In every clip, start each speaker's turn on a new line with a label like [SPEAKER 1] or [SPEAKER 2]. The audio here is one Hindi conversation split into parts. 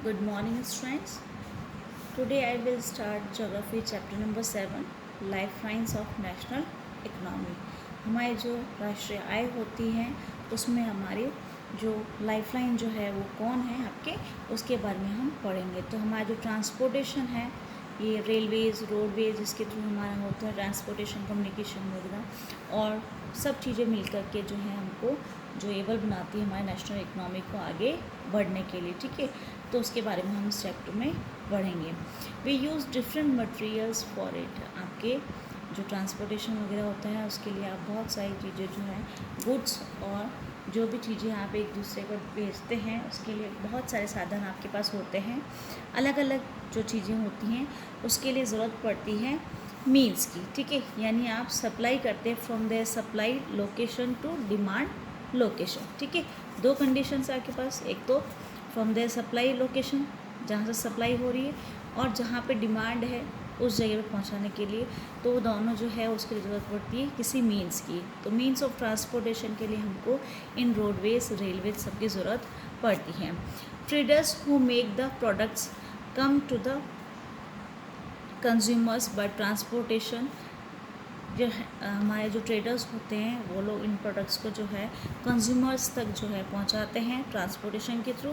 [SPEAKER 1] Good morning, students. Today I will start Geography chapter number 7, Lifelines of National Economy. हमारी जो राष्ट्रीय आय होती है उसमें हमारी जो लाइफलाइन जो है वो कौन है आपके, उसके बारे में हम पढ़ेंगे। तो हमारा जो ट्रांसपोर्टेशन है, ये रेलवेज़, रोडवेज, जिसके थ्रू हमारा होता है ट्रांसपोर्टेशन, कम्युनिकेशन वगैरह, और सब चीज़ें मिल कर के जो है हमको जो एबल बनाती है हमारे नेशनल इकनॉमी को आगे बढ़ने के लिए। ठीक है, तो उसके बारे में हम इस चैप्टर में पढ़ेंगे। We use different materials for it. आपके जो ट्रांसपोर्टेशन वगैरह होता है उसके लिए आप बहुत सारी चीज़ें जो है गुड्स और जो भी चीज़ें आप एक दूसरे को भेजते हैं उसके लिए बहुत सारे साधन आपके पास होते हैं। अलग अलग जो चीज़ें होती हैं उसके लिए ज़रूरत पड़ती है मीन्स की। ठीक है, यानी आप सप्लाई करते हैं from the supply location to demand location. ठीक है, दो कंडीशंस है आपके पास, एक तो फ्रॉम द सप्लाई लोकेशन जहाँ से सप्लाई हो रही है, और जहाँ पे डिमांड है उस जगह पे पहुँचाने के लिए, तो वो दोनों जो है उसके लिए ज़रूरत पड़ती है किसी मीन्स की। तो मीन्स ऑफ ट्रांसपोर्टेशन के लिए हमको इन रोडवेज, रेलवेज सबकी ज़रूरत पड़ती है। Traders who make the products come to the consumers by transportation. जो हमारे जो ट्रेडर्स होते हैं वो लोग इन प्रोडक्ट्स को जो है कंज्यूमर्स तक जो है पहुंचाते हैं ट्रांसपोर्टेशन के थ्रू।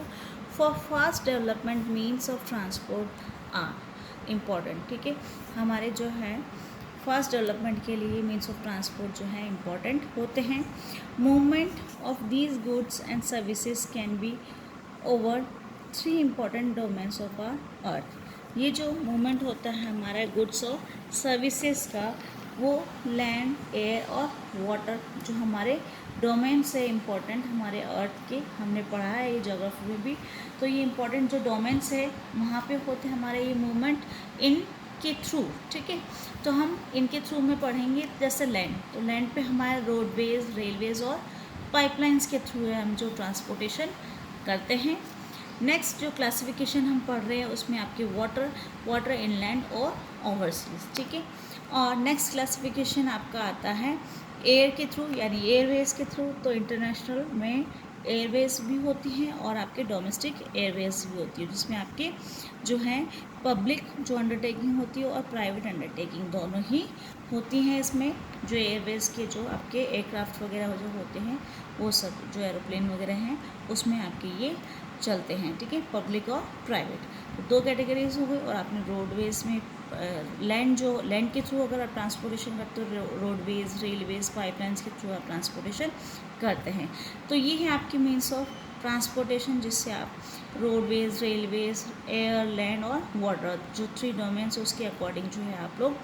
[SPEAKER 1] For fast development means of transport are important. ठीक है, हमारे जो है फास्ट डेवलपमेंट के लिए मीन्स ऑफ ट्रांसपोर्ट जो है इम्पॉर्टेंट होते हैं। Movement of these goods and services can be over 3 important domains of our earth. ये जो मूवमेंट होता है हमारा गुड्स और सर्विसेज का, वो लैंड, एयर और वाटर जो हमारे डोमेन्स है इम्पॉर्टेंट हमारे अर्थ के, हमने पढ़ा है ये ज्योग्राफी में भी। तो ये इम्पॉर्टेंट जो डोमेन्स है वहाँ पे होते हैं हमारे ये मूवमेंट इनके थ्रू। ठीक है, तो हम इनके थ्रू में पढ़ेंगे। जैसे लैंड, तो लैंड पे हमारे रोडवेज, रेलवेज और पाइपलाइंस के थ्रू है हम जो ट्रांसपोर्टेशन करते हैं। नेक्स्ट जो क्लासिफिकेशन हम पढ़ रहे हैं उसमें आपके वाटर इनलैंड और ओवरसीज। ठीक है, और नेक्स्ट क्लासिफिकेशन आपका आता है एयर के थ्रू, यानी एयरवेज के थ्रू। तो इंटरनेशनल में एयरवेज भी होती हैं और आपके डोमेस्टिक एयरवेज भी होती है, जिसमें आपके जो हैं पब्लिक जो अंडरटेकिंग होती है और प्राइवेट अंडरटेकिंग दोनों ही होती हैं। इसमें जो एयरवेज के जो आपके एयरक्राफ्ट वगैरह जो होते हैं वो सब जो एरोप्लेन वगैरह हैं उसमें आपके ये चलते हैं। ठीक है, पब्लिक और प्राइवेट, तो दो कैटेगरीज हो गई। और आपने रोडवेज में लैंड के थ्रू अगर आप ट्रांसपोर्टेशन करते हो, रोडवेज, रेलवेज, पाइपलाइंस के थ्रू आप ट्रांसपोर्टेशन करते हैं। तो ये है आपकी मीन्स ऑफ ट्रांसपोर्टेशन, जिससे आप रोडवेज, रेलवेज, एयर, लैंड और वाटर जो 3 डोमेन्स उसके अकॉर्डिंग जो है आप लोग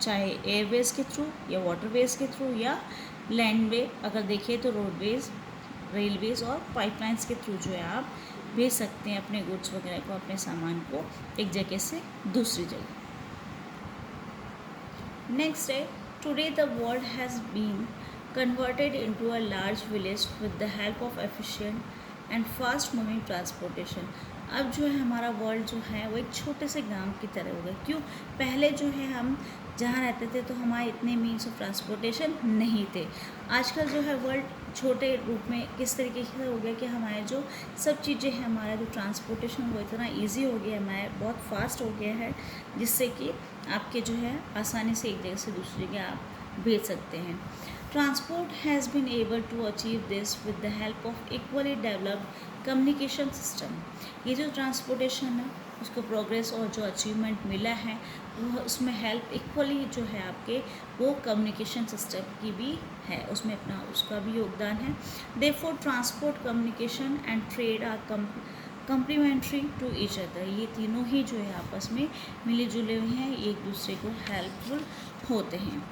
[SPEAKER 1] चाहे एयरवेज के थ्रू या वाटरवेज के थ्रू या लैंड वे अगर देखें तो रोडवेज, रेलवेज और पाइपलाइंस के थ्रू जो है आप भेज सकते हैं अपने गुड्स वगैरह को, अपने सामान को एक जगह से दूसरी जगह। नेक्स्ट है, today the world has been converted into a large village with the help of efficient and fast moving transportation। अब जो है हमारा वर्ल्ड जो है वो एक छोटे से गांव की तरह हो गया। क्यों? पहले जो है हम जहाँ रहते थे तो हमारे इतने मीन्स ऑफ ट्रांसपोर्टेशन नहीं थे। आजकल जो है वर्ल्ड छोटे रूप में किस तरीके से हो गया कि हमारे जो सब चीज़ें हैं, हमारा जो ट्रांसपोर्टेशन वो इतना ईजी हो गया है, हमारे बहुत फास्ट हो गया है, जिससे कि आपके जो है आसानी से एक जगह से दूसरी जगह आप भेज सकते हैं। Transport has been able to achieve this with the help of equally developed communication system। ये जो ट्रांसपोर्टेशन है उसको प्रोग्रेस और जो अचीवमेंट मिला है वो उसमें हेल्प इक्वली जो है आपके वो कम्युनिकेशन सिस्टम की भी है, उसमें अपना उसका भी योगदान है। Therefore transport, communication and trade are complementary to each other. ये तीनों ही जो है आपस में मिले जुले हुए हैं, एक दूसरे को हेल्पफुल होते हैं।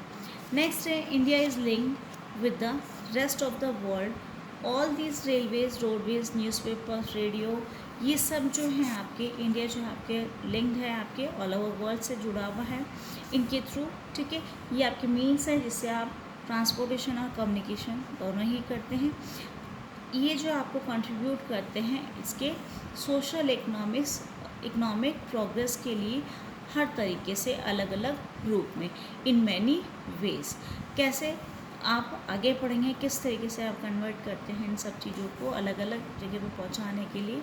[SPEAKER 1] नेक्स्ट है, India is linked with the rest of the world. All these railways, roadways, newspapers, radio, ये सब जो हैं आपके इंडिया जो है आपके लिंक्ड है, आपके ऑल ओवर वर्ल्ड से जुड़ा हुआ है इनके थ्रू। ठीक है, ये आपके मीन्स है जिससे आप ट्रांसपोर्टेशन और कम्युनिकेशन दोनों ही करते हैं। ये जो आपको कंट्रीब्यूट करते हैं इसके सोशल इकोनॉमिक प्रोग्रेस के लिए हर तरीके से अलग अलग रूप में, इन मैनी वेज। कैसे आप आगे पढ़ेंगे किस तरीके से आप कन्वर्ट करते हैं इन सब चीज़ों को अलग अलग जगह पर पहुंचाने के लिए।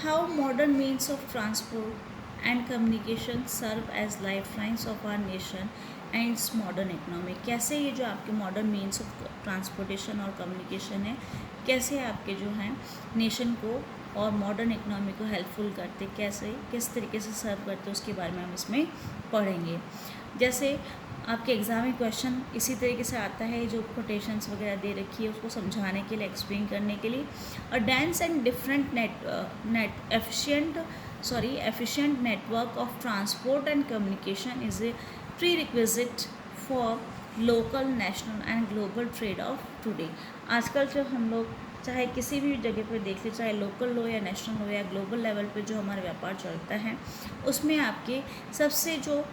[SPEAKER 1] How modern means of transport and communication serve as life lines of our nation and its modern economy. कैसे ये जो आपके मॉडर्न मीन्स ऑफ ट्रांसपोर्टेशन और कम्युनिकेशन है, कैसे आपके जो हैं नेशन को और मॉडर्न इकोनॉमी को हेल्पफुल करते, कैसे किस तरीके से सर्व करते, उसके बारे में हम इसमें पढ़ेंगे। जैसे आपके एग्ज़ाम में क्वेश्चन इसी तरीके से आता है, जो कोटेशंस वगैरह दे रखी है उसको समझाने के लिए, एक्सप्लेन करने के लिए। A dense and different efficient network of transport and communication is a prerequisite for local, national and global trade of today। आजकल जो हम लोग चाहे किसी भी जगह पर देख ले, चाहे लोकल हो या नेशनल हो या ग्लोबल लेवल पे जो हमारा व्यापार चलता है, उसमें आपके सबसे जो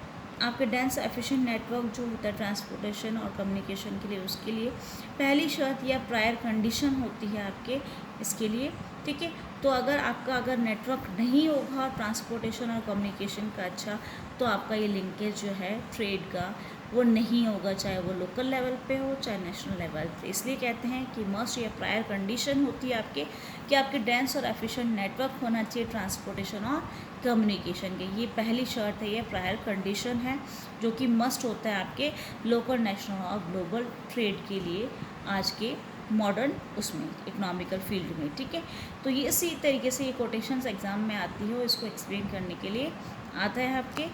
[SPEAKER 1] आपके डेंस एफिशिएंट नेटवर्क जो होता है ट्रांसपोर्टेशन और कम्युनिकेशन के लिए, उसके लिए पहली शर्त या प्रायर कंडीशन होती है आपके इसके लिए, ठीक है। तो अगर नेटवर्क नहीं होगा ट्रांसपोर्टेशन और कम्युनिकेशन का अच्छा, तो आपका ये लिंकेज जो है ट्रेड का वो नहीं होगा, चाहे वो लोकल लेवल पे हो चाहे नेशनल लेवल पे। इसलिए कहते हैं कि मस्ट या प्रायर कंडीशन होती है आपके कि आपके डेंस और एफिशिएंट नेटवर्क होना चाहिए ट्रांसपोर्टेशन और कम्युनिकेशन के। ये पहली शर्त है, ये प्रायर कंडीशन है जो कि मस्ट होता है आपके लोकल, नेशनल और ग्लोबल ट्रेड के लिए आज के मॉडर्न उसमें इकोनॉमिकल फील्ड में, ठीक है। तो ये इसी तरीके से ये कोटेशंस एग्ज़ाम में आती है, इसको एक्सप्लेन करने के लिए आता है आपके।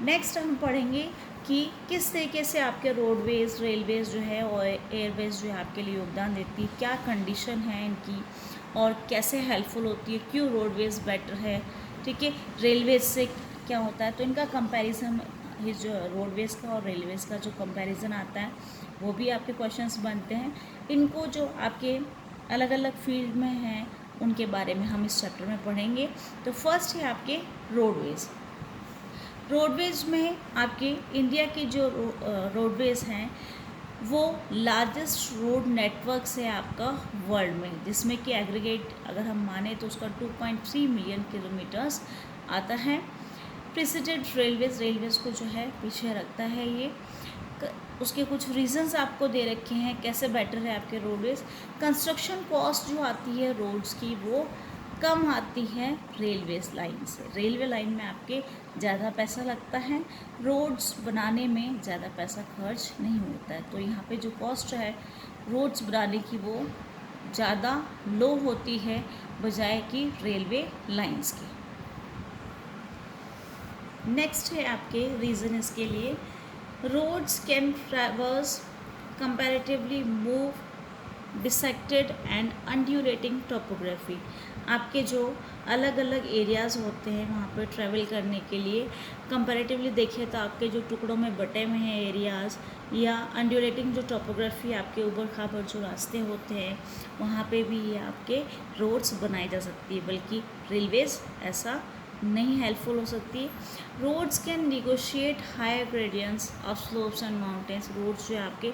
[SPEAKER 1] नेक्स्ट हम पढ़ेंगे कि किस तरीके से आपके रोडवेज़, रेलवेज़ जो है और एयरवेज़ जो है आपके लिए योगदान देती है, क्या कंडीशन है इनकी और कैसे हेल्पफुल होती है, क्यों रोडवेज़ बेटर है, ठीक है, रेलवेज़ से क्या होता है। तो इनका कंपैरिजन, ये जो रोडवेज़ का और रेलवेज़ का जो कंपैरिजन आता है वो भी आपके क्वेश्चंस बनते हैं। इनको जो आपके अलग अलग फील्ड में हैं उनके बारे में हम इस चैप्टर में पढ़ेंगे। तो फर्स्ट है आपके रोडवेज़। रोडवेज़ में आपके इंडिया के जो रोडवेज़ हैं वो लार्जेस्ट रोड नेटवर्क है आपका वर्ल्ड में, जिसमें कि एग्रीगेट अगर हम माने तो उसका 2.3 मिलियन किलोमीटर्स आता है। प्रेसिडेंट रेलवेज़ को जो है पीछे रखता है ये। उसके कुछ रीजंस आपको दे रखे हैं कैसे बेटर है आपके रोडवेज़। कंस्ट्रक्शन कॉस्ट जो आती है रोड्स की वो कम आती है रेलवेज़ लाइन से। रेलवे लाइन में आपके ज़्यादा पैसा लगता है, रोड्स बनाने में ज़्यादा पैसा खर्च नहीं होता है। तो यहाँ पे जो कॉस्ट है रोड्स बनाने की वो ज़्यादा लो होती है बजाय कि रेलवे लाइंस की। नेक्स्ट है आपके रीज़न इसके लिए, roads can traverse comparatively more dissected and undulating topography. आपके जो अलग अलग एरियाज़ होते हैं वहाँ पर ट्रैवल करने के लिए कंपैरेटिवली देखिए तो आपके जो टुकड़ों में बटे हुए हैं एरियाज़ या अनड्यूरेटिंग जो टोपोग्राफी आपके ऊबड़ खाबड़ जो रास्ते होते हैं वहाँ पे भी ये आपके रोड्स बनाई जा सकती है, बल्कि रेलवेज़ ऐसा नहीं हेल्पफुल हो सकती है। Roads can negotiate higher gradients of slopes and mountains. Roads जो है आपके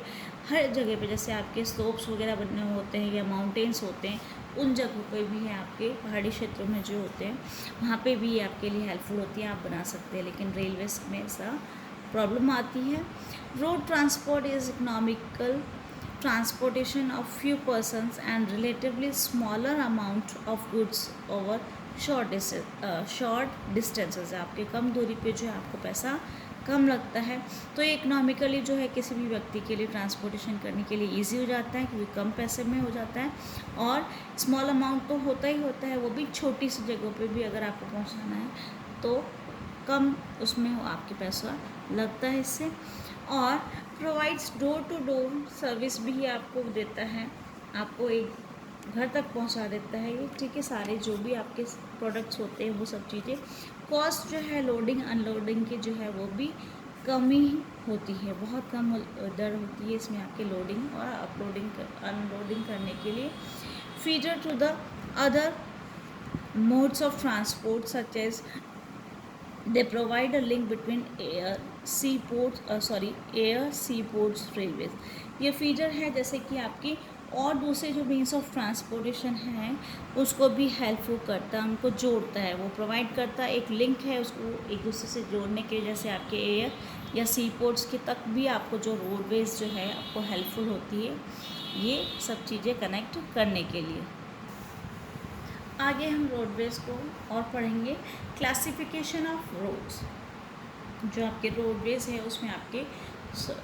[SPEAKER 1] हर जगह पे, जैसे आपके स्लोप्स वगैरह बने हुए होते हैं या माउंटेन्स होते हैं, उन जगहों पे भी है आपके पहाड़ी क्षेत्रों में जो होते हैं वहाँ पे भी आपके लिए हेल्पफुल होती है, आप बना सकते हैं। लेकिन रेलवेज़ में ऐसा प्रॉब्लम आती है। Road transport is economical transportation of few persons and relatively smaller amount of goods over short distances. आपके कम दूरी पे जो है आपको पैसा कम लगता है, तो ये इकोनॉमिकली जो है किसी भी व्यक्ति के लिए ट्रांसपोर्टेशन करने के लिए इजी हो जाता है क्योंकि कम पैसे में हो जाता है। और स्मॉल अमाउंट तो होता ही होता है, वो भी छोटी सी जगहों पे भी अगर आपको पहुंचाना है तो कम उसमें आपके पैसा लगता है इससे। और provides door to door service भी आपको देता है, आपको एक घर तक पहुंचा देता है ये, ठीक है। सारे जो भी आपके प्रोडक्ट्स होते हैं वो सब चीज़ें, कॉस्ट जो है लोडिंग अनलोडिंग की जो है वो भी कम ही होती है, बहुत कम दर होती है इसमें आपके लोडिंग और अनलोडिंग करने के लिए। Feeder to the other modes of transport such as they provide a link between air sea ports railways. ये फीडर है जैसे कि आपकी और दूसरे जो मीन्स ऑफ ट्रांसपोर्टेशन हैं उसको भी हेल्पफुल करता है, उनको जोड़ता है, वो प्रोवाइड करता है, एक लिंक है उसको एक दूसरे से जोड़ने के, जैसे आपके एयर या सी पोर्ट्स के तक भी आपको जो रोडवेज जो है आपको हेल्पफुल होती है ये सब चीज़ें कनेक्ट करने के लिए। आगे हम रोडवेज को और पढ़ेंगे। क्लासिफिकेशन ऑफ रोड्स, जो आपके रोडवेज है उसमें आपके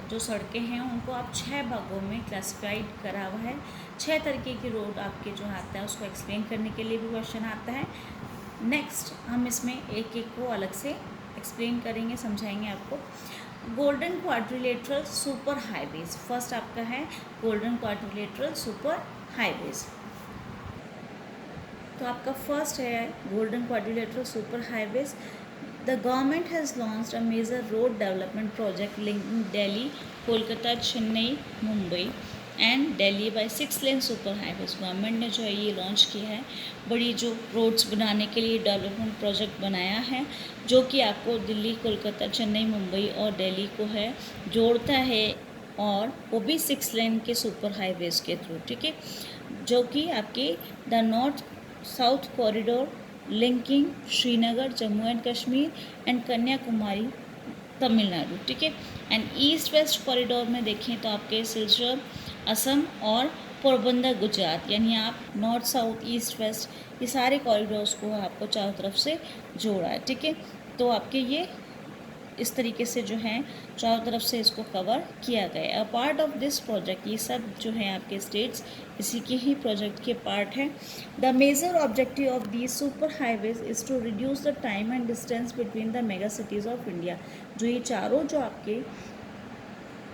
[SPEAKER 1] जो सड़कें हैं उनको आप 6 भागों में क्लासिफाइड करा हुआ है। 6 तरीके की रोड आपके जो आता है उसको एक्सप्लेन करने के लिए भी क्वेश्चन आता है। नेक्स्ट हम इसमें एक एक को अलग से एक्सप्लेन करेंगे, समझाएंगे आपको। Golden quadrilateral super highways, first आपका है गोल्डन क्वाड्रिलेटरल सुपर हाईवेज। तो आपका फर्स्ट है golden quadrilateral super highways. The government has launched a major road development project linking Delhi, Kolkata, Chennai, Mumbai and Delhi by 6 lane super highways. Government ने जो है ये लॉन्च किया है, बड़ी जो रोड्स बनाने के लिए डेवलपमेंट प्रोजेक्ट बनाया है, जो कि आपको दिल्ली, कोलकाता, चेन्नई, मुंबई और दिल्ली को है जोड़ता है, और वो भी 6 लेन के सुपर हाईवेज के थ्रू, ठीक है, जो कि आपके the north south corridor linking Srinagar, Jammu and Kashmir and Kanyakumari, Tamil Nadu, ठीक है। एंड ईस्ट वेस्ट कॉरिडोर में देखें तो आपके सिलचर असम और पोरबंदर गुजरात, यानी आप नॉर्थ साउथ ईस्ट वेस्ट ये सारे कॉरिडोर्स को आपको चारों तरफ से जोड़ा है, ठीक है। तो आपके ये इस तरीके से जो है चारों तरफ से इसको कवर किया गया है। A part of this project, ये सब जो है आपके स्टेट्स इसी के ही प्रोजेक्ट के पार्ट है। The major objective of the super highways is to reduce the time and distance between the mega cities of India. जो ये चारों जो आपके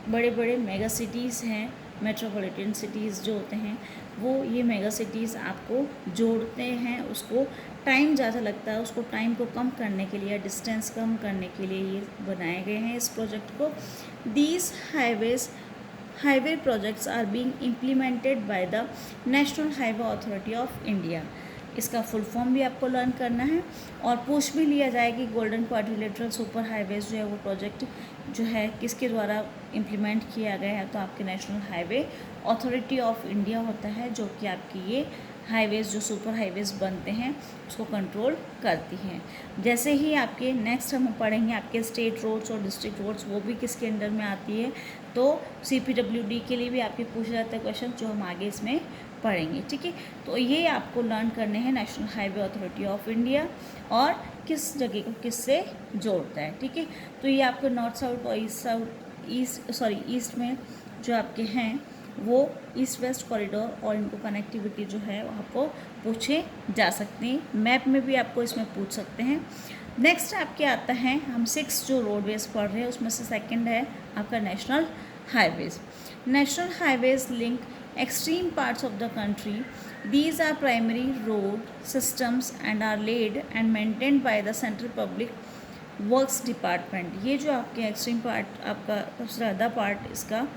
[SPEAKER 1] बड़े बड़े मेगा सिटीज़ हैं, मेट्रोपॉलिटन सिटीज़ जो होते हैं, वो ये मेगा सिटीज़ आपको जोड़ते हैं, उसको टाइम ज़्यादा लगता है, उसको टाइम को कम करने के लिए, डिस्टेंस कम करने के लिए ये बनाए गए हैं इस प्रोजेक्ट को। These highway projects are being implemented by the National Highway Authority of India. इसका फुल फॉर्म भी आपको लर्न करना है, और पूछ भी लिया जाए कि गोल्डन क्वाड्रिलेटरल सुपर हाईवेज जो है वो प्रोजेक्ट जो है किसके द्वारा इम्प्लीमेंट किया गया है, तो आपके national Highway Authority of India होता है, जो कि आपकी ये हाईवेज़ जो सुपर हाईवेज़ बनते हैं उसको कंट्रोल करती हैं। जैसे ही आपके नेक्स्ट हम पढ़ेंगे आपके स्टेट रोड्स और डिस्ट्रिक्ट रोड्स, वो भी किसके अंडर में आती है, तो CPWD के लिए भी आपके पूछे जाते हैं क्वेश्चन, जो हम आगे इसमें पढ़ेंगे, ठीक है। तो ये आपको लर्न करने हैं national Highway Authority of India और किस जगह को किससे जोड़ता है, ठीक है। तो ये आपको नॉर्थ साउथ और ईस्ट में जो आपके हैं वो ईस्ट वेस्ट कॉरिडोर और इनको कनेक्टिविटी जो है वो आपको पूछे जा सकते हैं, मैप में भी आपको इसमें पूछ सकते हैं। नेक्स्ट आपके आता है, हम 6 जो रोडवेज पढ़ रहे हैं उसमें से सेकंड है आपका national highways. National highways link extreme parts of the country. These are primary road systems and are laid and maintained by the Central Public Works Department. ये जो आपके एक्सट्रीम पार्ट आपका सबसे ज़्यादा पार्ट इसका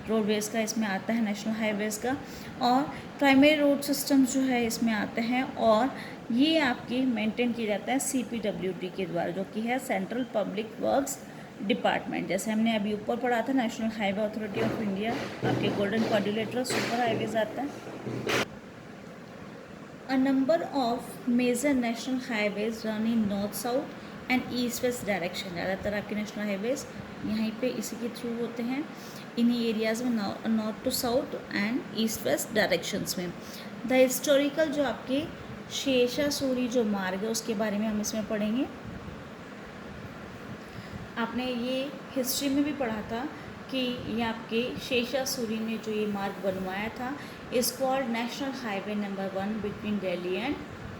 [SPEAKER 1] रोडवेज का इसमें आता है नेशनल हाईवेज का, और प्राइमरी रोड सिस्टम्स जो है इसमें आते हैं, और ये आपके मेंटेन किया जाता है CPWD के द्वारा, जो कि है सेंट्रल पब्लिक वर्क्स डिपार्टमेंट। जैसे हमने अभी ऊपर पढ़ा था National Highway Authority of India, आपके गोल्डन क्वाड्रिलेटरल सुपर हाईवेज आता है। A number of major national highways run in north south and east west direction. ज़्यादातर आपके नेशनल हाईवेज यहीं पे इसी के थ्रू होते हैं, इन्हीं एरियाज़ में, north to south and east west directions में। द हिस्टोरिकल जो आपके शेषासुरी जो मार्ग है उसके बारे में हम इसमें पढ़ेंगे। आपने ये हिस्ट्री में भी पढ़ा था कि ये आपके शेषासुरी ने जो ये मार्ग बनवाया था, इस called national highway number 1 between Delhi and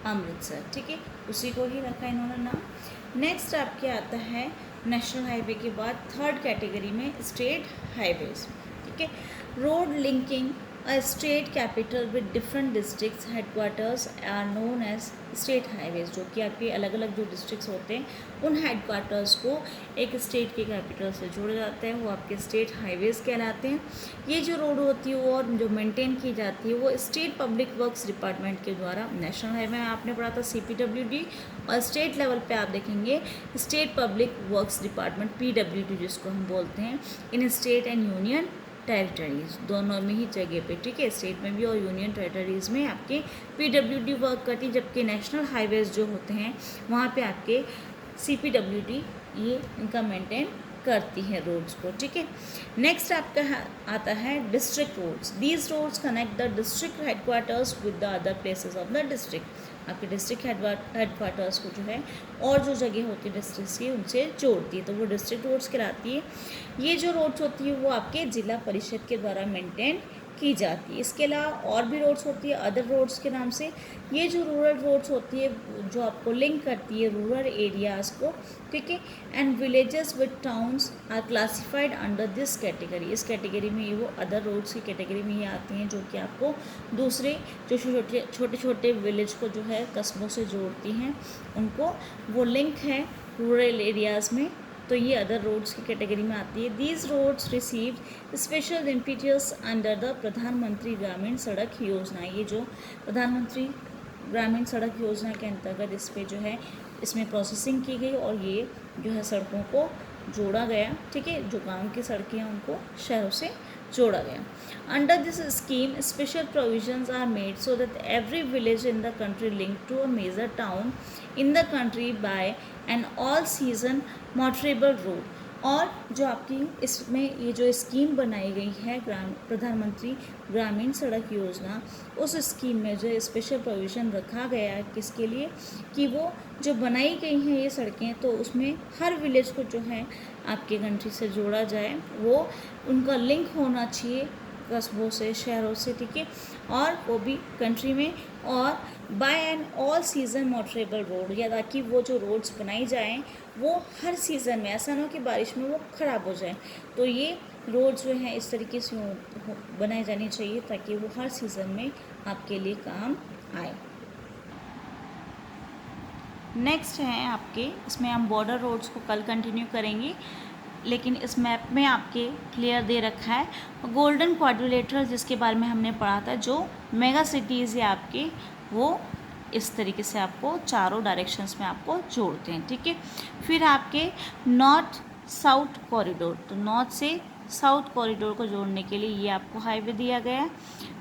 [SPEAKER 1] Amritsar, ठीक है, उसी को ही रखा इन्होंने नाम। नेक्स्ट आपके आता है नेशनल हाईवे के बाद थर्ड कैटेगरी में स्टेट हाईवेज, ठीक है। Road linking a state capital with different districts headquarters are known as state highways. जो कि आपके अलग अलग जो डिस्ट्रिक्ट्स होते हैं उन हेडक्वार्टर्स को एक स्टेट के कैपिटल से जोड़े जाते हैं, वो आपके स्टेट हाईवेज कहलाते हैं। ये जो रोड होती है वो जो मेंटेन की जाती है वो स्टेट पब्लिक वर्क्स डिपार्टमेंट के द्वारा। नेशनल हाईवे में आपने पढ़ा था CPWD, और स्टेट लेवल पे आप देखेंगे state public works department PWD जिसको हम बोलते हैं, इन स्टेट एंड यूनियन टेरिटरीज, दोनों में ही जगह पे, ठीक है, स्टेट में भी और यूनियन टेरिटरीज में आपके PWD वर्क करती है, जबकि नेशनल हाईवेज जो होते हैं वहाँ पे आपके CPWD ये इनका मेंटेन करती है रोड्स को, ठीक है। नेक्स्ट आपका आता है district roads. These roads connect the district headquarters with the other places of the district. आपके डिस्ट्रिक्ट हेडक्वार्टर्स को जो है और जो जगह होती है डिस्ट्रिक्ट की उनसे जोड़ती है, तो वो डिस्ट्रिक्ट रोड्स कहलाती है। ये जो रोड्स होती है वो आपके जिला परिषद के द्वारा मेंटेन की जाती है। इसके अलावा और भी रोड्स होती है अदर रोड्स के नाम से। ये जो रूरल रोड्स होती है जो आपको लिंक करती है रूरल एरियाज़ को, ठीक है, and villages with towns are classified under this category. इस कैटेगरी में ये वो अदर रोड्स की कैटेगरी में ये आती हैं जो कि आपको दूसरे जो छोटे छोटे विलेज को जो है कस्बों से जोड़ती हैं, उनको वो लिंक है रूरल एरियाज़ में, तो ये अदर रोड्स की कैटेगरी में आती है। These roads receive special impetus under the Pradhan Mantri Gramin सड़क योजना। ये जो प्रधानमंत्री ग्रामीण सड़क योजना के अंतर्गत इस पे जो है इसमें प्रोसेसिंग की गई और ये जो है सड़कों को जोड़ा गया, ठीक है, जो गांव की सड़कें हैं उनको शहरों से जोड़ा गया। Under this scheme special provisions are made so that every village in the country link to a major town in the country by an all season motorable road. और जो आपकी इसमें ये जो स्कीम बनाई गई है प्रधानमंत्री ग्रामीण सड़क योजना, उस स्कीम में जो स्पेशल प्रोविज़न रखा गया है किसके लिए कि वो जो बनाई गई हैं ये सड़कें, तो उसमें हर विलेज को जो है आपके कंट्री से जोड़ा जाए, वो उनका लिंक होना चाहिए कस्बों से शहरों से, ठीक है, और वो भी कंट्री में, और by an all season motorable road, या ताकि वो जो रोड्स बनाई जाएं वो हर सीज़न में, ऐसा ना हो कि बारिश में वो ख़राब हो जाए, तो ये रोड्स जो हैं इस तरीके से बनाई जानी चाहिए ताकि वो हर सीज़न में आपके लिए काम आए। नेक्स्ट है आपके, इसमें हम बॉर्डर रोड्स को कल कंटिन्यू करेंगे, लेकिन इस मैप में आपके क्लियर दे रखा है गोल्डन क्वाड्रिलेटरल, जिसके बारे में हमने पढ़ा था, जो मेगा सिटीज़ है आपके, वो इस तरीके से आपको चारों डायरेक्शंस में आपको जोड़ते हैं, ठीक है। फिर आपके नॉर्थ साउथ कॉरिडोर, तो नॉर्थ से साउथ कॉरिडोर को जोड़ने के लिए ये आपको हाईवे दिया गया है।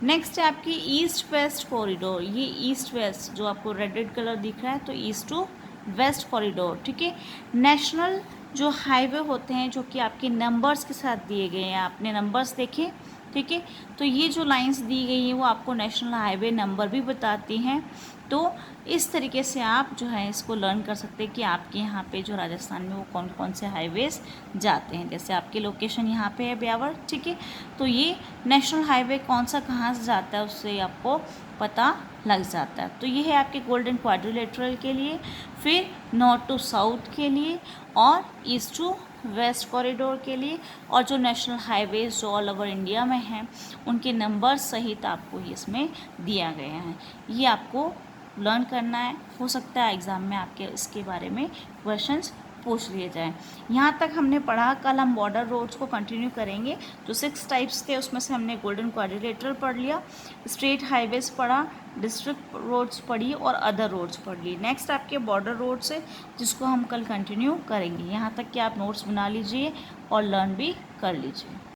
[SPEAKER 1] नेक्स्ट है आपकी ईस्ट वेस्ट कॉरिडोर। ये ईस्ट वेस्ट जो आपको रेड कलर दिख रहा है, तो ईस्ट टू वेस्ट कॉरिडोर, ठीक है। नेशनल जो हाईवे होते हैं जो कि आपके नंबर्स के साथ दिए गए हैं, आपने नंबर्स देखे, ठीक है, तो ये जो लाइंस दी गई हैं वो आपको नेशनल हाईवे नंबर भी बताती हैं। तो इस तरीके से आप जो है इसको लर्न कर सकते हैं कि आपके यहाँ पे जो राजस्थान में वो कौन कौन से हाईवेज़ जाते हैं। जैसे आपकी लोकेशन यहाँ पे है ब्यावर, ठीक है, तो ये नेशनल हाईवे कौन सा कहाँ से जाता है उससे आपको पता लग जाता है। तो ये है आपके गोल्डन क्वाड्रिलेटरल के लिए, फिर नॉर्थ टू साउथ के लिए और ईस्ट टू वेस्ट कॉरिडोर के लिए, और जो नेशनल हाईवेज जो ऑल ओवर इंडिया में हैं उनके नंबर सहित आपको इसमें दिया गया है। ये आपको लर्न करना है, हो सकता है एग्ज़ाम में आपके इसके बारे में क्वेश्चंस पूछ लिए जाएँ। यहाँ तक हमने पढ़ा, कल हम बॉर्डर रोड्स को कंटिन्यू करेंगे। जो 6 टाइप्स थे उसमें से हमने गोल्डन क्वाड्रिलेटरल पढ़ लिया, स्टेट हाईवेज पढ़ा, डिस्ट्रिक्ट रोड्स पढ़ी और अदर रोड्स पढ़ ली। नेक्स्ट आपके बॉर्डर रोड्स है जिसको हम कल कंटिन्यू करेंगे। यहाँ तक कि आप नोट्स बना लीजिए और लर्न भी कर लीजिए।